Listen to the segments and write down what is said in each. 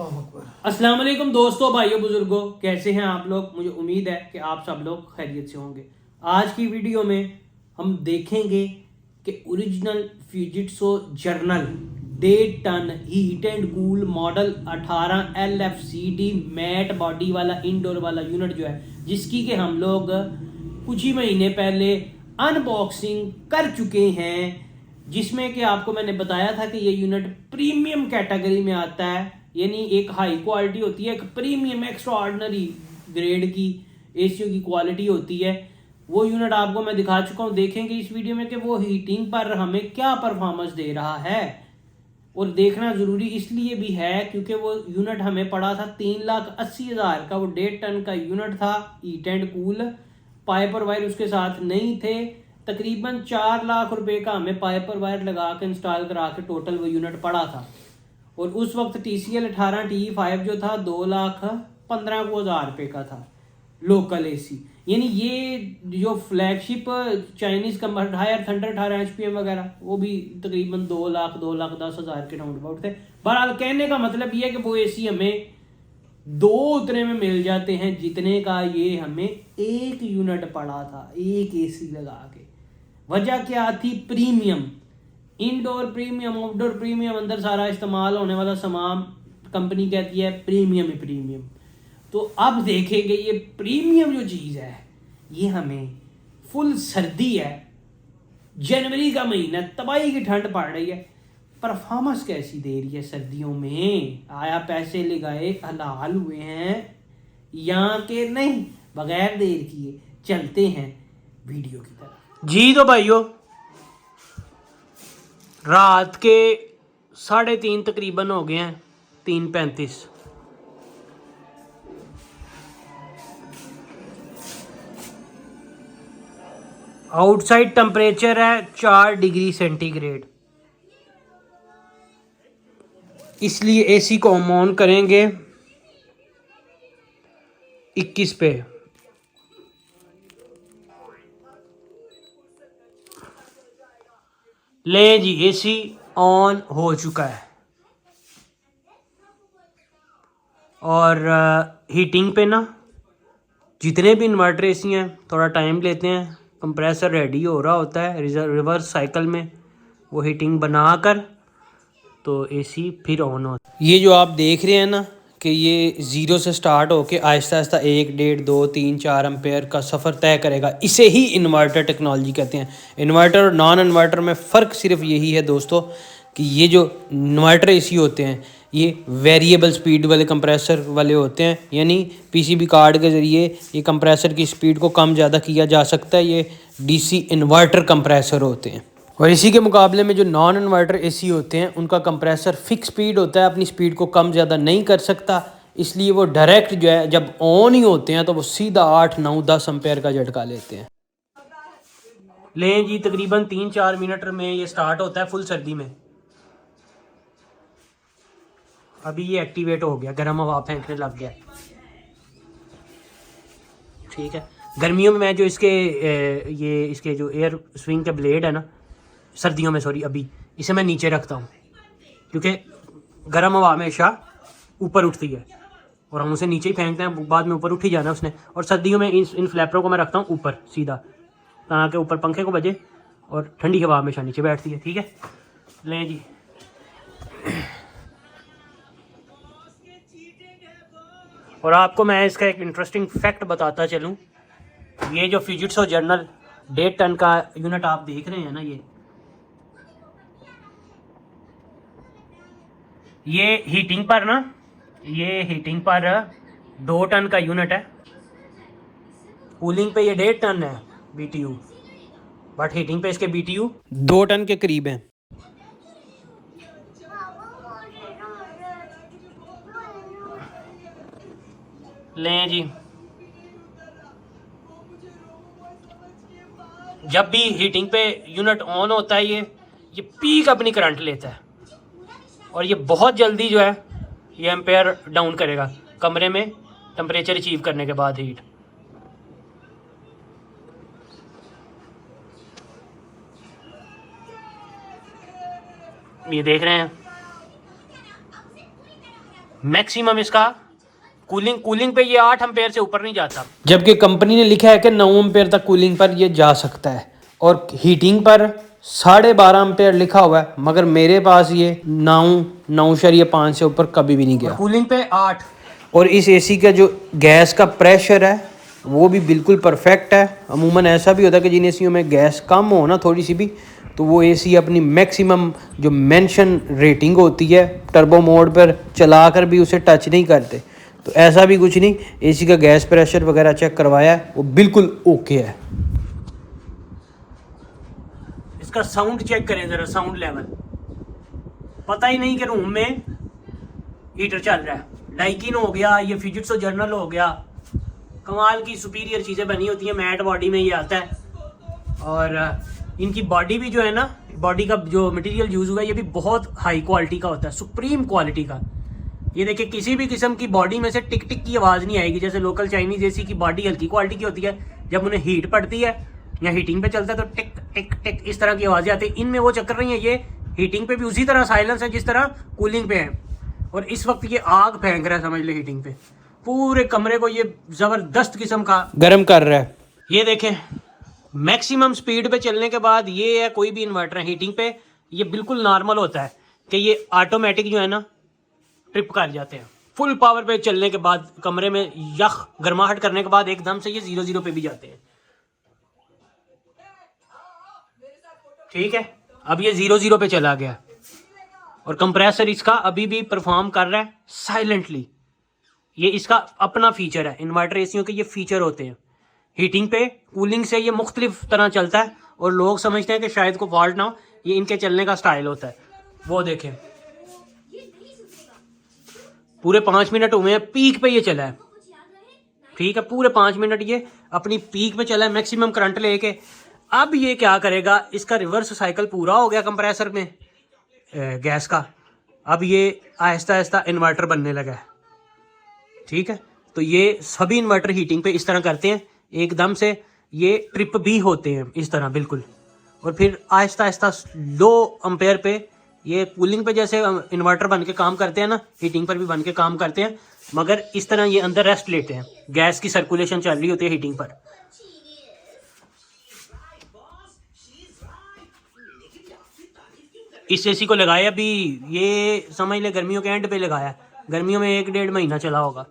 अस्सलाम वालेकुम दोस्तों, भाइयों, बुजुर्गों, कैसे हैं आप लोग। मुझे उम्मीद है कि आप सब लोग खैरियत से होंगे। आज की वीडियो में हम देखेंगे कि original Fujitsu general 1.5 ton heat and cool model 18 LFCD matte body वाला इंडोर वाला यूनिट जो है, जिसकी के हम लोग कुछ ही महीने पहले अनबॉक्सिंग कर चुके हैं, जिसमें कि आपको मैंने बताया था कि ये यूनिट प्रीमियम कैटेगरी में आता है। यानी एक हाई क्वालिटी होती है, एक प्रीमियम एक्स्ट्रा ऑर्डिनरी ग्रेड की एसीओ की क्वालिटी होती है। वो यूनिट आपको मैं दिखा चुका हूँ। देखेंगे इस वीडियो में कि वो हीटिंग पर हमें क्या परफॉर्मेंस दे रहा है। और देखना ज़रूरी इसलिए भी है क्योंकि वो यूनिट हमें पड़ा था 3,80,000 का। वो 1.5 टन का यूनिट था, heat and cool. Piper wire उसके साथ नहीं थे। तकरीबन 4 लाख रुपए का हमें पाइपर वायर लगा के इंस्टॉल करा के टोटल वो यूनिट पड़ा था। और उस वक्त TCL 18T5 जो था 2,15,000 रुपये का था, लोकल एसी। यानी ये जो flagship Chinese company hire thunder 18 HPM वगैरह, वो भी तकरीबन 2,10,000 के राउंड अबाउट थे। बहरहाल कहने का मतलब ये है कि वो एसी हमें 2 उतने में मिल जाते हैं जितने का ये हमें एक यूनिट पड़ा था, एक एसी लगा के। वजह क्या थी? Premium indoor premium, outdoor premium, अंदर सारा इस्तेमाल होने वाला सामान कंपनी कहती है प्रीमियम ही प्रीमियम। तो अब देखेंगे ये प्रीमियम जो चीज़ है, ये हमें फुल सर्दी है, जनवरी का महीना, तबाही की ठंड पड़ रही है, परफॉर्मेंस कैसी दे रही है सर्दियों में। आया पैसे लगाए हलाल हुए हैं यहाँ के नहीं। बगैर देर किए चलते हैं वीडियो की तरफ। जी तो भाइयों, रात के 3:30 तकरीबन हो गए हैं, 3:35। आउटसाइड टेम्परेचर है 4 डिग्री सेंटीग्रेड। इसलिए एसी को हम ऑन करेंगे 21 पे। ले जी, एसी ऑन हो चुका है। और हीटिंग पे ना जितने भी इन्वर्टर एसी हैं थोड़ा टाइम लेते हैं। कंप्रेसर रेडी हो रहा होता है रिवर्स साइकिल में, वो हीटिंग बनाकर तो एसी फिर ऑन होता है। ये जो आप देख रहे हैं ना कि ये 0 से स्टार्ट होके आहिस्ता आहिस्ता 1, 1.5, 2, 3, 4 एम्पेयर का सफ़र तय करेगा। इसे ही इन्वर्टर टेक्नोलॉजी कहते हैं। इन्वर्टर और नॉन इन्वर्टर में फ़र्क सिर्फ यही है दोस्तों कि ये जो इन्वर्टर एसी होते हैं ये वेरिएबल स्पीड वाले कंप्रेसर वाले होते हैं। यानी PCB कार्ड के ज़रिए ये कंप्रेसर की स्पीड को कम ज़्यादा किया जा सकता है। ये DC इन्वर्टर कंप्रेसर होते हैं। और इसी के मुकाबले में जो नॉन इन्वर्टर एसी होते हैं उनका कंप्रेसर फिक्स स्पीड होता है, अपनी स्पीड को कम ज़्यादा नहीं कर सकता। इसलिए वो डायरेक्ट जो है जब ऑन ही होते हैं तो वो सीधा 8, 9, 10 एम्पेयर का झटका लेते हैं। लें जी, तकरीबन 3-4 मिनट में ये स्टार्ट होता है फुल सर्दी में। अभी ये एक्टिवेट हो गया, गर्म हवा फेंकने लग गया। ठीक है। गर्मियों में मैं जो इसके जो एयर स्विंग के ब्लेड है ना, सर्दियों में सॉरी, अभी इसे मैं नीचे रखता हूँ क्योंकि गर्म हवा हमेशा ऊपर उठती है और हम उसे नीचे ही फेंकते हैं, बाद में ऊपर उठ ही जाना उसने। और सर्दियों में इन फ्लैपरों को मैं रखता हूँ ऊपर सीधा, ताकि ऊपर पंखे को बजे और ठंडी हवा हमेशा नीचे बैठती है। ठीक है। लें जी, और आपको मैं इसका एक इंटरेस्टिंग फैक्ट बताता चलूँ। ये जो फ्यूजिट्सो जर्नल 1.5 टन का यूनिट आप देख रहे हैं ना, ये हीटिंग पर 2 टन का यूनिट है। कूलिंग पे ये 1.5 टन है BTU, बट हीटिंग पे इसके BTU 2 टन के करीब हैं। लें जी, जब भी हीटिंग पे यूनिट ऑन होता है ये पीक अपनी करंट लेता है और ये बहुत जल्दी जो है ये एम्पेयर डाउन करेगा कमरे में टेम्परेचर अचीव करने के बाद हीट। ये देख रहे हैं मैक्सिमम इसका कूलिंग पे ये 8 एम्पेयर से ऊपर नहीं जाता, जबकि कंपनी ने लिखा है कि 9 एम्पेयर तक कूलिंग पर ये जा सकता है। और हीटिंग पर 12.5 एम्पेयर लिखा हुआ है, मगर मेरे पास ये 9.5 से ऊपर कभी भी नहीं गया। कूलिंग पे 8। और इस एसी का जो गैस का प्रेशर है वो भी बिल्कुल परफेक्ट है। अमूमन ऐसा भी होता है कि जिन एसीयों में गैस कम हो ना थोड़ी सी भी, तो वो एसी अपनी मैक्सिमम जो मेंशन रेटिंग होती है टर्बो मोड पर चला कर भी उसे टच नहीं करते। तो ऐसा भी कुछ नहीं, एसी का गैस प्रेशर वगैरह चेक करवाया है, वो बिल्कुल ओके है। इसका साउंड चेक करें ज़रा, साउंड लेवल। पता ही नहीं कि रूम में हीटर चल रहा है। डाइकिन हो गया, ये फिजिट्सो जर्नल हो गया, कमाल की सुपीरियर चीज़ें बनी होती हैं। मैट बॉडी में ये आता है। और इनकी बॉडी भी जो है ना, बॉडी का जो मटेरियल यूज़ हुआ है ये भी बहुत हाई क्वालिटी का होता है, सुप्रीम क्वालिटी का। ये देखिए, किसी भी किस्म की बॉडी में से टिक टिक की आवाज़ नहीं आएगी। जैसे लोकल चाइनीज एसी की बॉडी हल्की क्वालिटी की होती है, जब उन्हें हीट पड़ती है या हीटिंग पे चलता है तो टिक टिक टिक इस तरह की आवाज़ें आती है। इनमें वो चक्कर नहीं है, ये हीटिंग पे भी उसी तरह साइलेंस है जिस तरह कूलिंग पे है। और इस वक्त ये आग फेंक रहा है, समझ ले, हीटिंग पे पूरे कमरे को ये ज़बरदस्त किस्म का गर्म कर रहा है। ये देखें, मैक्सिमम स्पीड पे चलने के बाद ये है, कोई भी इन्वर्टर है हीटिंग पे ये बिल्कुल नॉर्मल होता है कि ये ऑटोमेटिक जो है ना ट्रिप कर जाते हैं। फुल पावर पे चलने के बाद कमरे में यख गर्माहट करने के बाद एकदम से ये 0 पे भी जाते हैं। ठीक है, अब ये 0 पे चला गया और कंप्रेसर इसका अभी भी परफॉर्म कर रहा है साइलेंटली। ये इसका अपना फीचर है, इन्वर्टर एसियों के ये फीचर होते हैं। हीटिंग पे कूलिंग से ये मुख्तलिफ तरह चलता है और लोग समझते हैं कि शायद को फॉल्ट ना हो, ये इनके चलने का स्टाइल होता है। वो देखें, पूरे 5 मिनट हुए हैं, पीक पे ये चला है। ठीक है, पूरे 5 मिनट ये अपनी पीक पे चला है मैक्सिमम करंट लेके। अब ये क्या करेगा, इसका रिवर्स साइकिल पूरा हो गया कंप्रेसर में गैस का। अब ये आहिस्ता आहिस्ता इन्वर्टर बनने लगा है। ठीक है, तो ये सभी इन्वर्टर हीटिंग पे इस तरह करते हैं, एकदम से ये ट्रिप भी होते हैं इस तरह बिल्कुल। और फिर आहिस्ता आहिस्ता लो एम्पेयर पे ये कूलिंग पे जैसे इन्वर्टर बन के काम करते हैं ना, हीटिंग पर भी बन के काम करते हैं, मगर इस तरह ये अंदर रेस्ट लेते हैं। गैस की सर्कुलेशन चल रही होती है हीटिंग पर। इस एसी को लगाया अभी, ये समझ ले गर्मियों के एंड पे लगाया, गर्मियों में 1-1.5 महीना चला होगा।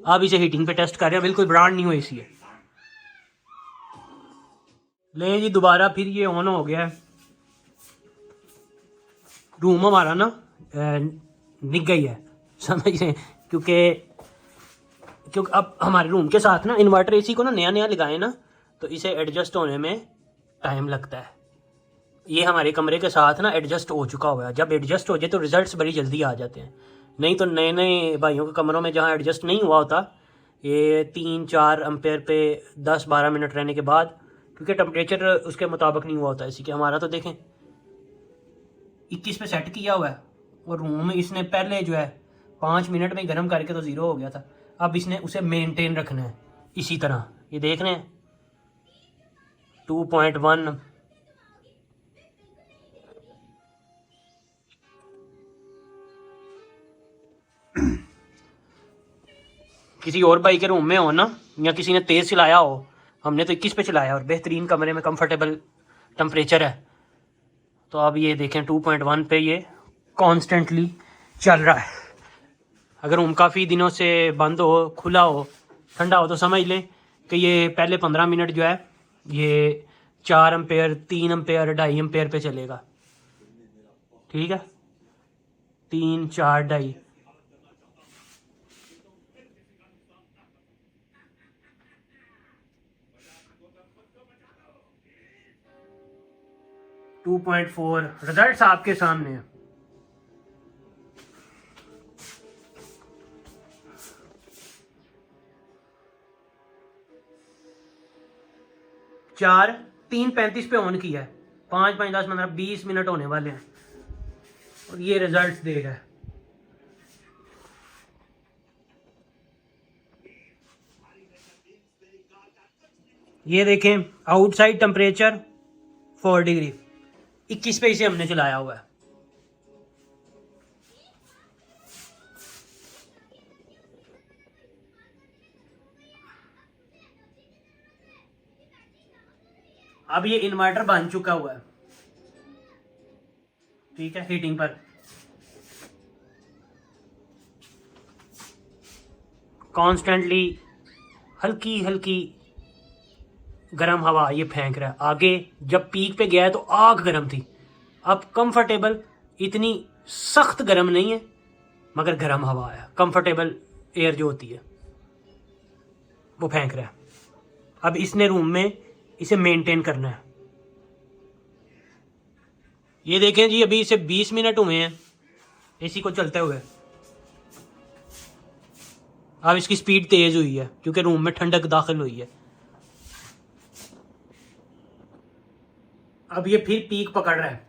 अब इसे हीटिंग पे टेस्ट कर रहे हैं, बिल्कुल ब्रांड न्यू एसी है। ले जी, दोबारा फिर ये ऑन हो गया है। रूम हमारा ना निक गई है, समझ रहे हैं, क्योंकि अब हमारे रूम के साथ ना इन्वर्टर एसी को ना नया लगाए ना, तो इसे एडजस्ट होने में टाइम लगता है। ये हमारे कमरे के साथ ना एडजस्ट हो चुका हुआ है। जब एडजस्ट हो जाए तो रिजल्ट्स बड़ी जल्दी आ जाते हैं। नहीं तो नए नए भाइयों के कमरों में जहाँ एडजस्ट नहीं हुआ होता, ये 3-4 एम्पेयर पे 10-12 मिनट रहने के बाद, क्योंकि टेम्परेचर उसके मुताबिक नहीं हुआ होता इसी के। हमारा तो देखें 21 पे सेट किया हुआ है और रूम इसने पहले जो है 5 मिनट में गर्म करके तो 0 हो गया था। अब इसने उसे मेंटेन रखना है इसी तरह। ये देख रहे हैं 2.1 किसी और भाई के रूम में हो ना, या किसी ने तेज़ चलाया हो, हमने तो 21 पे चलाया और बेहतरीन कमरे में कंफर्टेबल टेम्परेचर है। तो अब ये देखें 2.1 पे ये कॉन्स्टेंटली चल रहा है। अगर रूम काफ़ी दिनों से बंद हो, खुला हो, ठंडा हो, तो समझ लें कि ये पहले 15 मिनट जो है ये 4 एम्पेयर, 3 एम्पेयर, 2.5 एम्पेयर पे चलेगा। ठीक है, 3, 4, 2.5। रिजल्ट्स आपके सामने है। चार 3:35 पे ऑन किया है, 5, 5, 10, 15, 20 मिनट होने वाले हैं और ये रिजल्ट्स दे रहा है। ये देखें आउटसाइड टेम्परेचर 4 डिग्री, 21 पे इसे हमने चलाया हुआ है। अब ये इन्वर्टर बन चुका हुआ है, ठीक है, हीटिंग पर। कॉन्स्टेंटली हल्की हल्की गर्म हवा ये फेंक रहा है। आगे जब पीक पे गया है तो आग गर्म थी, अब कंफर्टेबल, इतनी सख्त गर्म नहीं है मगर गर्म हवा है, कंफर्टेबल एयर जो होती है वो फेंक रहा है। अब इसने रूम में इसे मेंटेन करना है। ये देखें जी, अभी इसे 20 मिनट हुए हैं एसी को चलते हुए। अब इसकी स्पीड तेज हुई है क्योंकि रूम में ठंडक दाखिल हुई है। अब ये फिर पीक पकड़ रहा है।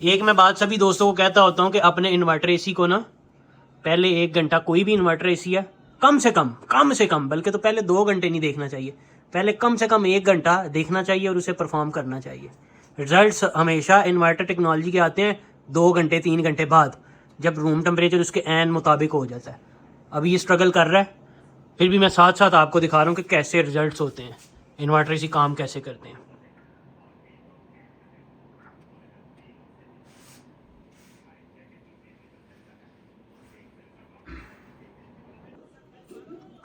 एक मैं बात सभी दोस्तों को कहता होता हूँ कि अपने इन्वर्टर एसी को ना पहले 1 घंटा, कोई भी इन्वर्टर एसी है, कम से कम बल्कि तो पहले 2 घंटे नहीं देखना चाहिए, पहले कम से कम 1 घंटा देखना चाहिए और उसे परफॉर्म करना चाहिए। रिजल्ट्स हमेशा इन्वर्टर टेक्नोलॉजी के आते हैं 2 घंटे 3 घंटे बाद, जब रूम टेम्परेचर उसके ऐन मुताबिक हो जाता है। अभी ये स्ट्रगल कर रहा है, फिर भी मैं साथ साथ आपको दिखा रहा हूँ कि कैसे रिजल्ट्स होते हैं, इन्वर्टर एसी काम कैसे करते हैं।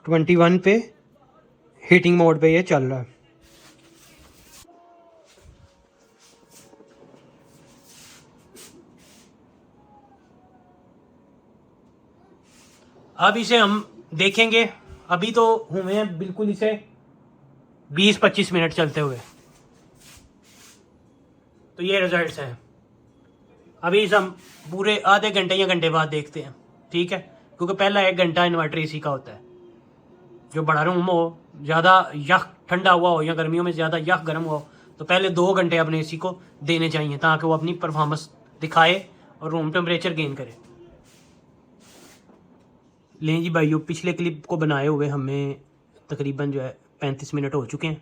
ट्वेंटी 21 पे हीटिंग मोड पे ये चल रहा है। अब इसे हम देखेंगे, अभी तो हुए हैं बिल्कुल इसे 20-25 मिनट चलते हुए, तो ये रिजल्ट्स हैं। अभी इसे हम पूरे आधे घंटे या घंटे बाद देखते हैं, ठीक है, क्योंकि पहला 1 घंटा इन्वर्टर एसी का होता है। जो बड़ा रूम हो, ज़्यादा यख ठंडा हुआ हो या गर्मियों में ज़्यादा यख गर्म हुआ हो, तो पहले 2 घंटे अपने एसी को देने चाहिए ताकि वो अपनी परफॉर्मेंस दिखाए और रूम टेम्परेचर गेन करे। लें जी भाइयों, पिछले क्लिप को बनाए हुए हमें तकरीबन जो है 35 मिनट हो चुके हैं,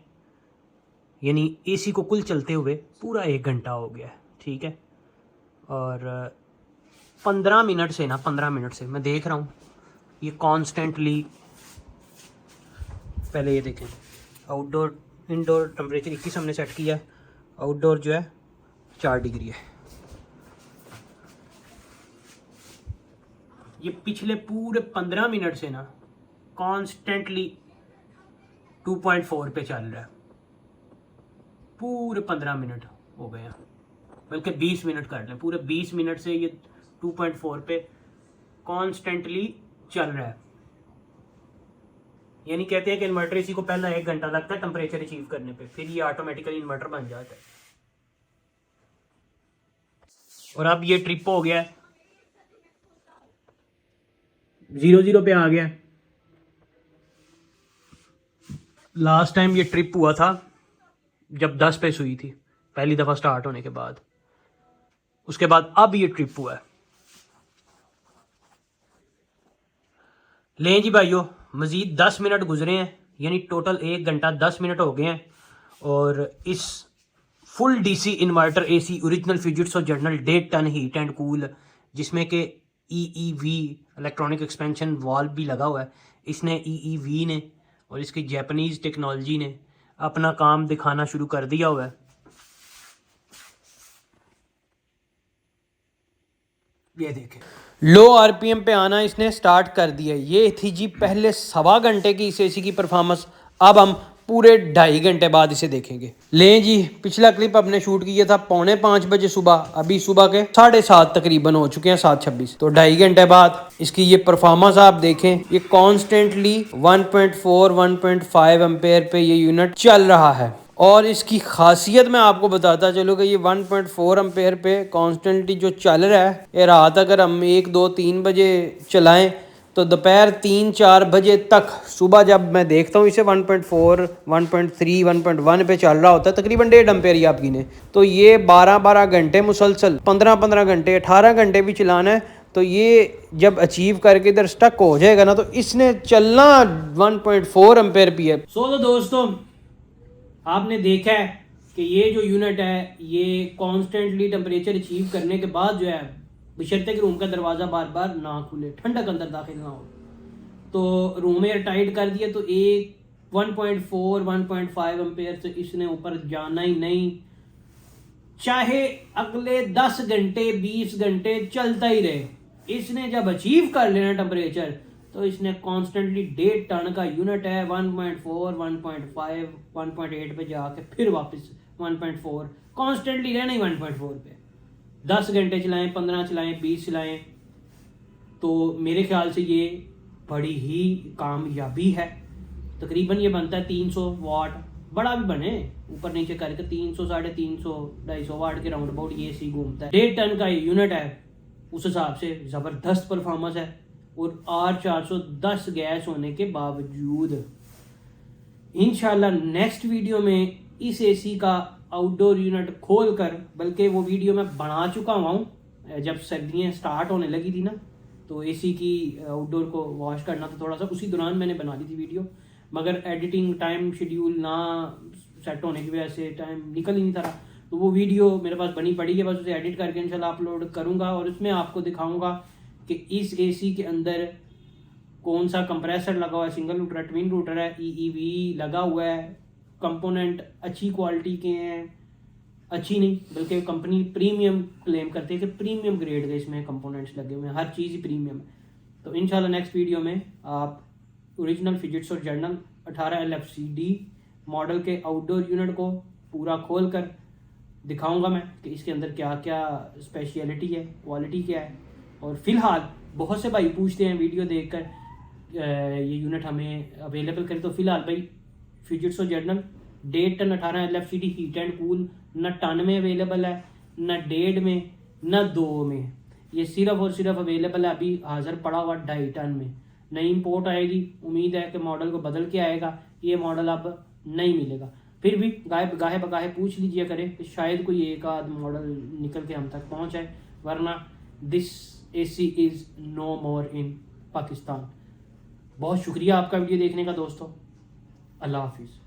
यानी एसी को कुल चलते हुए पूरा 1 घंटा हो गया है, ठीक है। और 15 मिनट से मैं देख रहा हूँ ये कॉन्स्टेंटली, पहले ये देखें, आउटडोर इंडोर टेम्परेचर 21 हमने सेट किया, आउटडोर जो है 4 डिग्री है। ये पिछले पूरे 15 मिनट से ना कॉन्स्टेंटली 2.4 पे चल रहा है, पूरे 15 मिनट हो गए हैं, बल्कि 20 मिनट कर लें, पूरे 20 मिनट से ये 2.4 पे कॉन्स्टेंटली चल रहा है। यानी कहते हैं कि इन्वर्टर एसी को पहला 1 घंटा लगता है टेम्परेचर अचीव करने पे, फिर ये ऑटोमेटिकली इन्वर्टर बन जाता है। और अब ये ट्रिप हो गया है, 0 पे आ गया। लास्ट टाइम ये ट्रिप हुआ था जब 10 पे सुई थी पहली दफ़ा स्टार्ट होने के बाद, उसके बाद अब ये ट्रिप हुआ है। लें जी भाइयों, मज़ीद 10 मिनट गुजरे हैं, यानी टोटल 1 घंटा 10 मिनट हो गए हैं। और इस full DC inverter AC original Fujitsu general 1.5 ton heat and cool, जिसमें कि ईईवी इलेक्ट्रॉनिक एक्सपेंशन वाल्व भी लगा हुआ है, इसने ईईवी ने और इसकी जापानीज़ टेक्नोलॉजी ने अपना काम दिखाना शुरू कर दिया हुआ है। ये देखें, लो आरपीएम पे आना इसने स्टार्ट कर दिया। ये थी जी पहले 1.25 घंटे की इस एसी की परफॉर्मेंस, अब हम पूरे 2.5 घंटे बाद इसे देखेंगे। लें जी, पिछला क्लिप अपने शूट किया था 4:45 बजे सुबह, अभी सुबह के 7:30 तकरीबन हो चुके हैं, 7:26, तो 2.5 घंटे बाद इसकी ये परफॉर्मेंस आप देखें। ये कॉन्स्टेंटली 1.4-1.5 एम्पेयर पे ये यूनिट चल रहा है। और इसकी खासियत मैं आपको बताता चलूँ कि ये 1.4 एम्पेयर पे कॉन्स्टेंटली जो चल रहा है, ये रात अगर हम 1, 2, 3 बजे चलाएं तो दोपहर 3-4 बजे तक, सुबह जब मैं देखता हूँ इसे 1.4, 1.3, 1.1 पे चल रहा होता है, तकरीबन 1.5 एम्पेयर ही आप गिने, तो ये 12-12 घंटे मुसलसल, 15-15 घंटे, 18 घंटे भी चलाना है, तो ये जब अचीव करके इधर स्टक हो जाएगा ना, तो इसने चलना 1.4 एम्पेयर पी है। तो दोस्तों, आपने देखा है कि ये जो यूनिट है ये कॉन्स्टेंटली टेम्परेचर अचीव करने के बाद जो है, बशर्ते कि रूम का दरवाज़ा बार बार ना खुले, ठंडक अंदर दाखिल ना हो, तो रूम एयर टाइट कर दिया तो 1.4 1.5 एम्पेयर से इसने ऊपर जाना ही नहीं, चाहे अगले 10 घंटे 20 घंटे चलता ही रहे। इसने जब अचीव कर लेना टेम्परेचर तो इसने कॉन्स्टेंटली 1.5 टन का यूनिट है 1.4 1.5 1.8 पे जाके फिर वापस 1.4 कॉन्स्टेंटली रहना ही 1.4 पे। 10 घंटे चलाएं, 15 चलाएं, 20 चलाएं, तो मेरे ख्याल से ये बड़ी ही कामयाबी है। तकरीबन ये बनता है 300 वाट, बड़ा भी बने ऊपर नीचे करके 300 350 250 वाट के राउंड अबाउट ये सी घूमता है। 1.5 टन का यूनिट है, उस हिसाब से ज़बरदस्त परफॉर्मेंस है। और R410 गैस होने के बावजूद इंशाल्लाह नेक्स्ट वीडियो में इस एसी का आउटडोर यूनिट खोल कर, बल्कि वो वीडियो मैं बना चुका हुआ हूँ जब सर्दियाँ स्टार्ट होने लगी थी ना, तो एसी की आउटडोर को वॉश करना था थोड़ा सा, उसी दौरान मैंने बना ली थी वीडियो, मगर एडिटिंग टाइम शेड्यूल ना सेट होने की वजह से टाइम निकल ही नहीं था। तो वो वीडियो मेरे पास बनी पड़ी है, बस उसे एडिट करके इंशाल्लाह अपलोड करूँगा और उसमें आपको दिखाऊँगा कि इस एसी के अंदर कौन सा कंप्रेसर लगा हुआ है, सिंगल रूटर है, ट्विन रूटर है, EEV लगा हुआ है, कंपोनेंट अच्छी क्वालिटी के हैं, अच्छी नहीं बल्कि कंपनी प्रीमियम क्लेम करती है कि प्रीमियम ग्रेड के इसमें कंपोनेंट्स लगे हुए हैं, हर चीज़ ही प्रीमियम है। तो इंशाल्लाह नेक्स्ट वीडियो में आप ओरिजिनल फिजिट्स और जर्नल 18 LFCD मॉडल के आउटडोर यूनिट को पूरा खोल कर दिखाऊंगा मैं कि इसके अंदर क्या क्या स्पेशलिटी है, क्वालिटी क्या है। और फिलहाल बहुत से भाई पूछते हैं वीडियो देखकर ये यूनिट हमें अवेलेबल करें, तो फिलहाल भाई फिजिट्स और general 1.5 ton 18 LFCD heat and cool न टन में अवेलेबल है, न 1.5 में, न 2 में, ये सिर्फ और सिर्फ अवेलेबल है अभी हाजिर पड़ा हुआ 2.5 टन में। नई इंपोर्ट आएगी, उम्मीद है कि मॉडल को बदल के आएगा, ये मॉडल अब नहीं मिलेगा। फिर भी गाहे बगाहे पूछ लीजिए करें कि शायद कोई एक आध मॉडल निकल के हम तक पहुँच जाए, वरना दिस एसी इज़ नो मोर इन पाकिस्तान। बहुत शुक्रिया आपका वीडियो देखने का दोस्तों। अल्लाह हाफिज़।